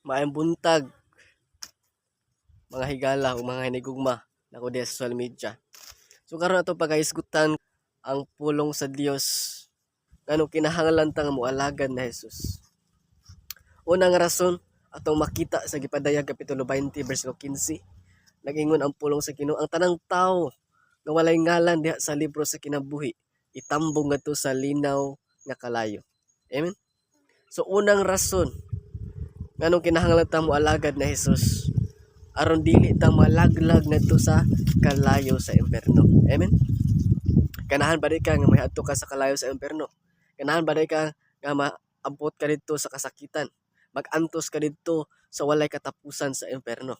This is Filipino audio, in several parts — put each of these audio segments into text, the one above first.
Maayong buntag, mga higala o mga hinigugma nako diha sa social media. So karon ato pagahisgutan ang pulong sa Dios nganong kinahanglan ta nga moalagad na Hesus. Unang rason atong makita sa gipadayag kapitulo 20 bersikulo 15. Nag-ingon ang pulong sa Ginoo, ang tanang tawo nga walay ngalan diha sa libro sa kinabuhi itambong ngadto sa linaw nga kalayo. Amen. So unang rason nganong kinahanglan ta moalagad na Hesus aron dili ta malaglag ngadto sa kalayo sa impierno. Amen. Ganahan ba di ka nga mahiadto ka sa kalayo sa impierno? Ganahan ba di ka nga maabot ka didto sa kasakitan? Mag-antos ka didto sa walay katapusan sa impierno?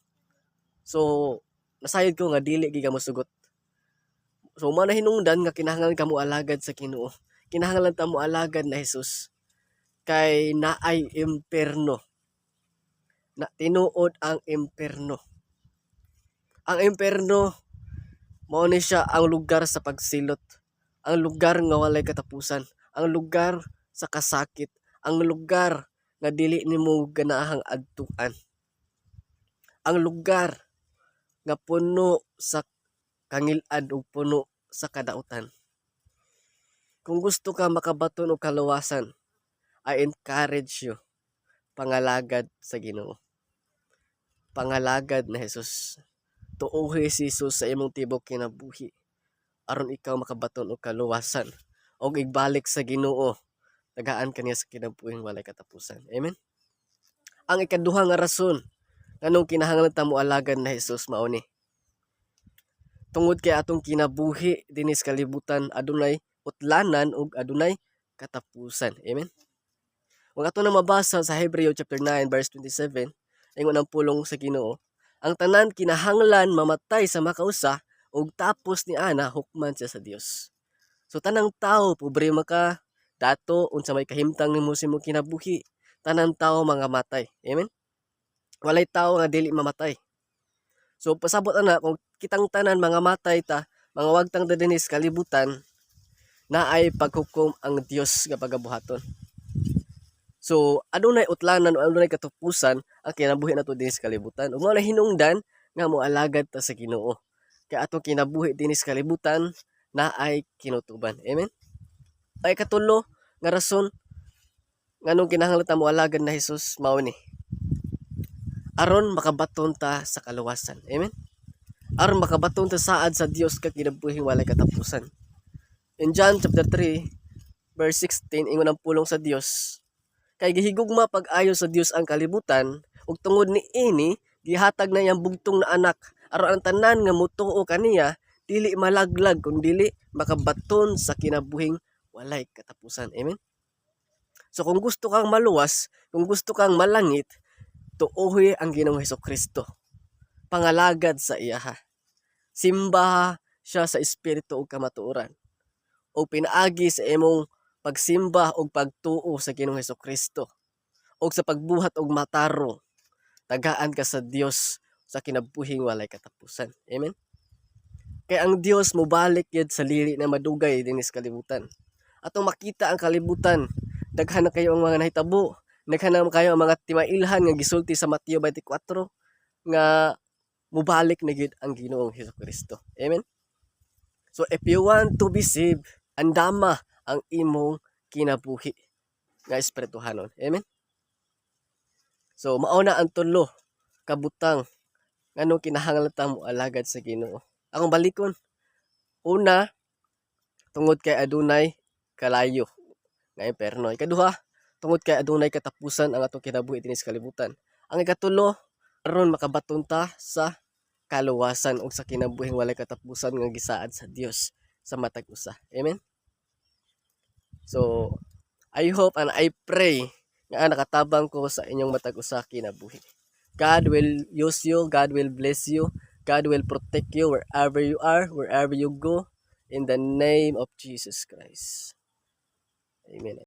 So, nasayod ko nga dili gyud ka mosugot. So, mao na hinungdan nga kinahanglan ka mo alagad sa Ginoo. Kinahanglan ta mo alagad na Hesus kay naay impierno. Na tinuod ang impierno. Ang impierno mao ni siya ang lugar sa pagsilot, ang lugar nga walay katapusan, ang lugar sa kasakit, ang lugar nga dili nimo ganahang adtuan. Ang lugar nga puno sa kangil-ad ug puno sa kadautan. Kung gusto ka makabaton og kaluwasan, I encourage you pangalagad sa Ginoo. Pangalagad na Hesus. Tuohi si Jesus sa imong tibok kinabuhi aron ikaw makabaton og kaluwasan og igbalik sa Ginoo. Tagaan kaniya sa kinabuhing walay katapusan. Amen. Ang ikaduha nga rason nganong kinahanglan ta moalagad na Hesus mao ni tungod kay atong kinabuhi dinis kalibutan adunay utlanan ug adunay katapusan. Amen. Kung ato na mabasa sa Hebreo chapter 9 verse 27, ingon ang pulong sa Ginoo, ang tanan kinahanglan mamatay sa makausa ug tapos ni ana hukman siya sa Dios. So tanang tao pobre maka dato unsa may kahimtang nimo sa imong kinabuhi, tanang tao mga matay. Amen. Walay tao nga dili mamatay. So pasabot ana kung kitang tanan mga matay ta, mga wagtang dinis kalibutan, naay paghukom ang Dios nga pagabuhaton. So adunay utlanan o adunay katapusan ang kinabuhi nato dinis kalibutan. Ug mao na hinungdan nga moalagad ta sa Ginoo. Kay atong kinabuhi dinis kalibutan naay kinutuban. Amen. Ay katulo nga rason nganong kinahanglan ta moalagad na Hesus mao ni aron makabaton ta sa kaluwasan. Amen. Aron makabaton ta saad sa Dios kag kinabuhing walay katapusan. In John chapter 3 verse 16 ingon ang pulong sa Dios, kay gihigugma pag-ayo sa Dios ang kalibutan ug tungod ni ini gihatag na iyang bugtong na anak aron ang tanan nga motuo kaniya dili malaglag kun dili makabaton sa kinabuhing walay katapusan. Amen. So kung gusto kang maluwas, kung gusto kang malangit, tuohi ang Ginoong Hesukristo. Pangalagad sa iya. Simba siya sa espiritu ug kamatuoran. O pinaagi sa imong pagsimba ug pagtuo sa Ginoong Hesukristo. O sa pagbuhat og matarong, tagaan ka sa Dios sa kinabuhing walay katapusan. Amen. Kay ang Dios mobalik yun sa lili na madugay dinis kalibutan. Atong makita ang kalibutan, daghan na kayo ang mga nahitabo, daghan na kayo ang mga timailhan nga gisulti sa Mateo 24 nga mubalik na gyud ang Ginoong Hesukristo. Amen. So if you want to be saved, andama ang imong kinabuhi nga espirituhanon. Amen. So mao na ang tulo kabutang nganong kinahanglan ta mo alagad sa Ginoo. Akong balikon, una tungod kay adunay kalayo nga impierno. Ikaduha, tungod kay adunay katapusan ang atong kinabuhi dinis kalibutan. Ang ikatulo, aron makabaton ta sa kaluwasan ug sa kinabuhing walay katapusan nga gisaad sa Dios sa matag usa. Amen. So, I hope and I pray nga nakatabang ko sa inyong matag usa kinabuhi. God will use you, God will bless you, God will protect you wherever you are, wherever you go, in the name of Jesus Christ. Amen.